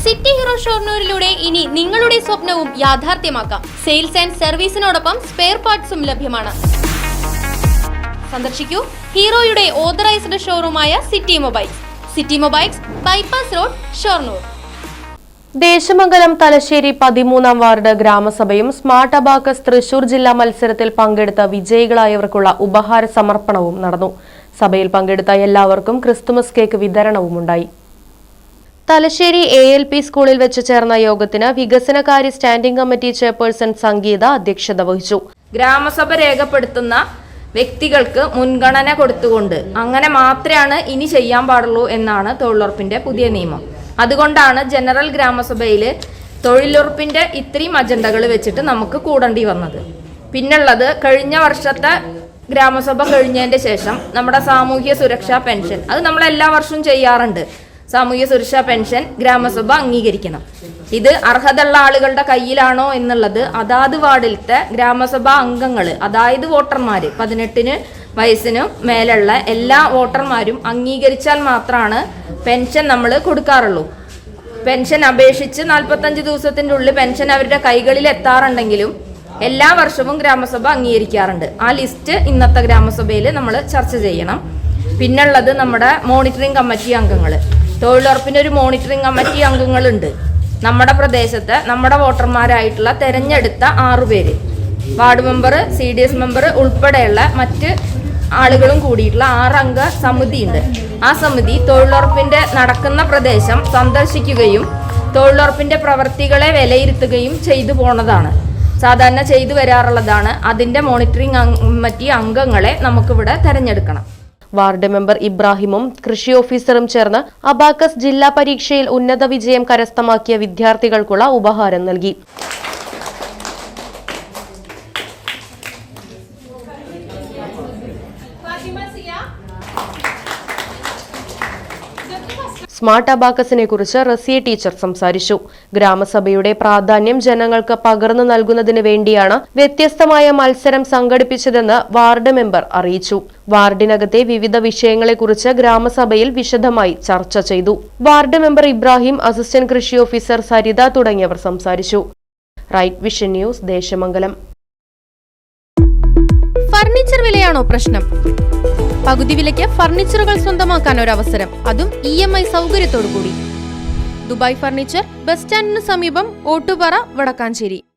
City hero ഷൊർണൂരിലൂടെ ഇനി നിങ്ങളുടെ സ്വപ്നവും യാഥാർത്ഥ്യമാക്കാം. സെയിൽസ് ആൻഡ് സർവീസിനോടൊപ്പം സ്പെയർ പാർട്സും ലഭ്യമാണ്. സന്ദർശിക്കൂ ഹീറോയുടെ ഓതറൈസ്ഡ് ഷോറൂമായ city mobiles, bypass road, Shoranur. Desamangalam Thalassery 13-ാം വാർഡ് ഗ്രാമസഭയും സ്മാർട്ട് അബാക്കസ് തൃശൂർ ജില്ലാ മത്സരത്തിൽ പങ്കെടുത്ത വിജയികളായവർക്കുള്ള ഉപഹാര സമർപ്പണവും നടന്നു. സഭയിൽ പങ്കെടുത്ത എല്ലാവർക്കും ക്രിസ്തുമസ് കേക്ക് വിതരണവും ഉണ്ടായി. തലശ്ശേരി ALP സ്കൂളിൽ വെച്ച് ചേർന്ന യോഗത്തിന് വികസനകാര്യ സ്റ്റാൻഡിംഗ് കമ്മിറ്റി ചെയർപേഴ്സൺ സംഗീത അധ്യക്ഷത വഹിച്ചു. ഗ്രാമസഭ രേഖപ്പെടുത്തുന്ന വ്യക്തികൾക്ക് മുൻഗണന കൊടുത്തുകൊണ്ട് അങ്ങനെ മാത്രമാണ് ഇനി ചെയ്യാൻ പാടുള്ളൂ എന്നാണ് തൊഴിലുറപ്പിന്റെ പുതിയ നിയമം. അതുകൊണ്ടാണ് ജനറൽ ഗ്രാമസഭയിൽ തൊഴിലുറപ്പിന്റെ ഇത്രയും അജണ്ടകൾ വെച്ചിട്ട് നമുക്ക് കൂടേണ്ടി വന്നത്. പിന്നുള്ളത് കഴിഞ്ഞ വർഷത്തെ ഗ്രാമസഭ കഴിഞ്ഞതിന്റെ ശേഷം നമ്മുടെ സാമൂഹ്യ സുരക്ഷാ പെൻഷൻ, അത് നമ്മൾ എല്ലാ വർഷവും ചെയ്യാറുണ്ട്. സാമൂഹ്യ സുരക്ഷാ പെൻഷൻ ഗ്രാമസഭ അംഗീകരിക്കണം. ഇത് അർഹതയുള്ള ആളുകളുടെ കയ്യിലാണോ എന്നുള്ളത് അതാത് വാർഡിലത്തെ ഗ്രാമസഭാ അംഗങ്ങൾ, അതായത് വോട്ടർമാര് 18 വയസ്സിന് മേലുള്ള എല്ലാ വോട്ടർമാരും അംഗീകരിച്ചാൽ മാത്രമാണ് പെൻഷൻ നമ്മൾ കൊടുക്കാറുള്ളൂ. പെൻഷൻ അപേക്ഷിച്ച് 45 ദിവസത്തിൻ്റെ ഉള്ളിൽ പെൻഷൻ അവരുടെ കൈകളിൽ എത്താറുണ്ടെങ്കിലും എല്ലാ വർഷവും ഗ്രാമസഭ അംഗീകരിക്കാറുണ്ട്. ആ ലിസ്റ്റ് ഇന്നത്തെ ഗ്രാമസഭയിൽ നമ്മൾ ചർച്ച ചെയ്യണം. പിന്നുള്ളത് നമ്മുടെ മോണിറ്ററിംഗ് കമ്മിറ്റി അംഗങ്ങൾ. തൊഴിലുറപ്പിൻ്റെ ഒരു മോണിറ്ററിംഗ് കമ്മിറ്റി അംഗങ്ങളുണ്ട്. നമ്മുടെ പ്രദേശത്ത് നമ്മുടെ വോട്ടർമാരായിട്ടുള്ള തെരഞ്ഞെടുത്ത 6 പേര്, വാർഡ് മെമ്പർ, CDS മെമ്പർ ഉൾപ്പെടെയുള്ള മറ്റ് ആളുകളും കൂടിയിട്ടുള്ള 6 അംഗ സമിതിയുണ്ട്. ആ സമിതി തൊഴിലുറപ്പിന്റെ നടക്കുന്ന പ്രദേശം സന്ദർശിക്കുകയും തൊഴിലുറപ്പിന്റെ പ്രവർത്തികളെ വിലയിരുത്തുകയും ചെയ്തു പോണതാണ്. സാധാരണ ചെയ്തു വരാറുള്ളതാണ്. അതിന്റെ മോണിറ്ററിംഗ് കമ്മിറ്റി അംഗങ്ങളെ നമുക്കിവിടെ തെരഞ്ഞെടുക്കണം. വാർഡ് മെമ്പർ ഇബ്രാഹിമും കൃഷി ഓഫീസറും ചേർന്ന് അബാക്കസ് ജില്ലാ പരീക്ഷയിൽ ഉന്നത വിജയം കരസ്ഥമാക്കിയ വിദ്യാർത്ഥികൾക്കുള്ള ഉപഹാരം നൽകി. സ്മാർട്ട് അബാക്കസിനെ കുറിച്ച് റസിയ ടീച്ചർ സംസാരിച്ചു. ഗ്രാമസഭയുടെ പ്രാധാന്യം ജനങ്ങൾക്ക് പകർന്നു നൽകുന്നതിന് വേണ്ടിയാണ് വ്യത്യസ്തമായ മത്സരം സംഘടിപ്പിച്ചതെന്ന് വാർഡ് മെമ്പർ അറിയിച്ചു. വാർഡിനകത്തെ വിവിധ വിഷയങ്ങളെക്കുറിച്ച് ഗ്രാമസഭയിൽ വിശദമായി ചർച്ച ചെയ്തു. വാർഡ് മെമ്പർ ഇബ്രാഹിം, അസിസ്റ്റന്റ് കൃഷി ഓഫീസർ സരിത തുടങ്ങിയവർ സംസാരിച്ചു. Right vision news, Desamangalam. Furniture വിലയാണോ പ്രശ്നം? പകുതി വിലയ്ക്ക് ഫർണിച്ചറുകൾ സ്വന്തമാക്കാൻ ഒരു അവസരം, അതും EMI സൗകര്യത്തോടു കൂടി. ദുബായ് ഫർണിച്ചർ, ബസ് സ്റ്റാൻഡിന് സമീപം, ഓട്ടുപാറ, വടക്കാഞ്ചേരി.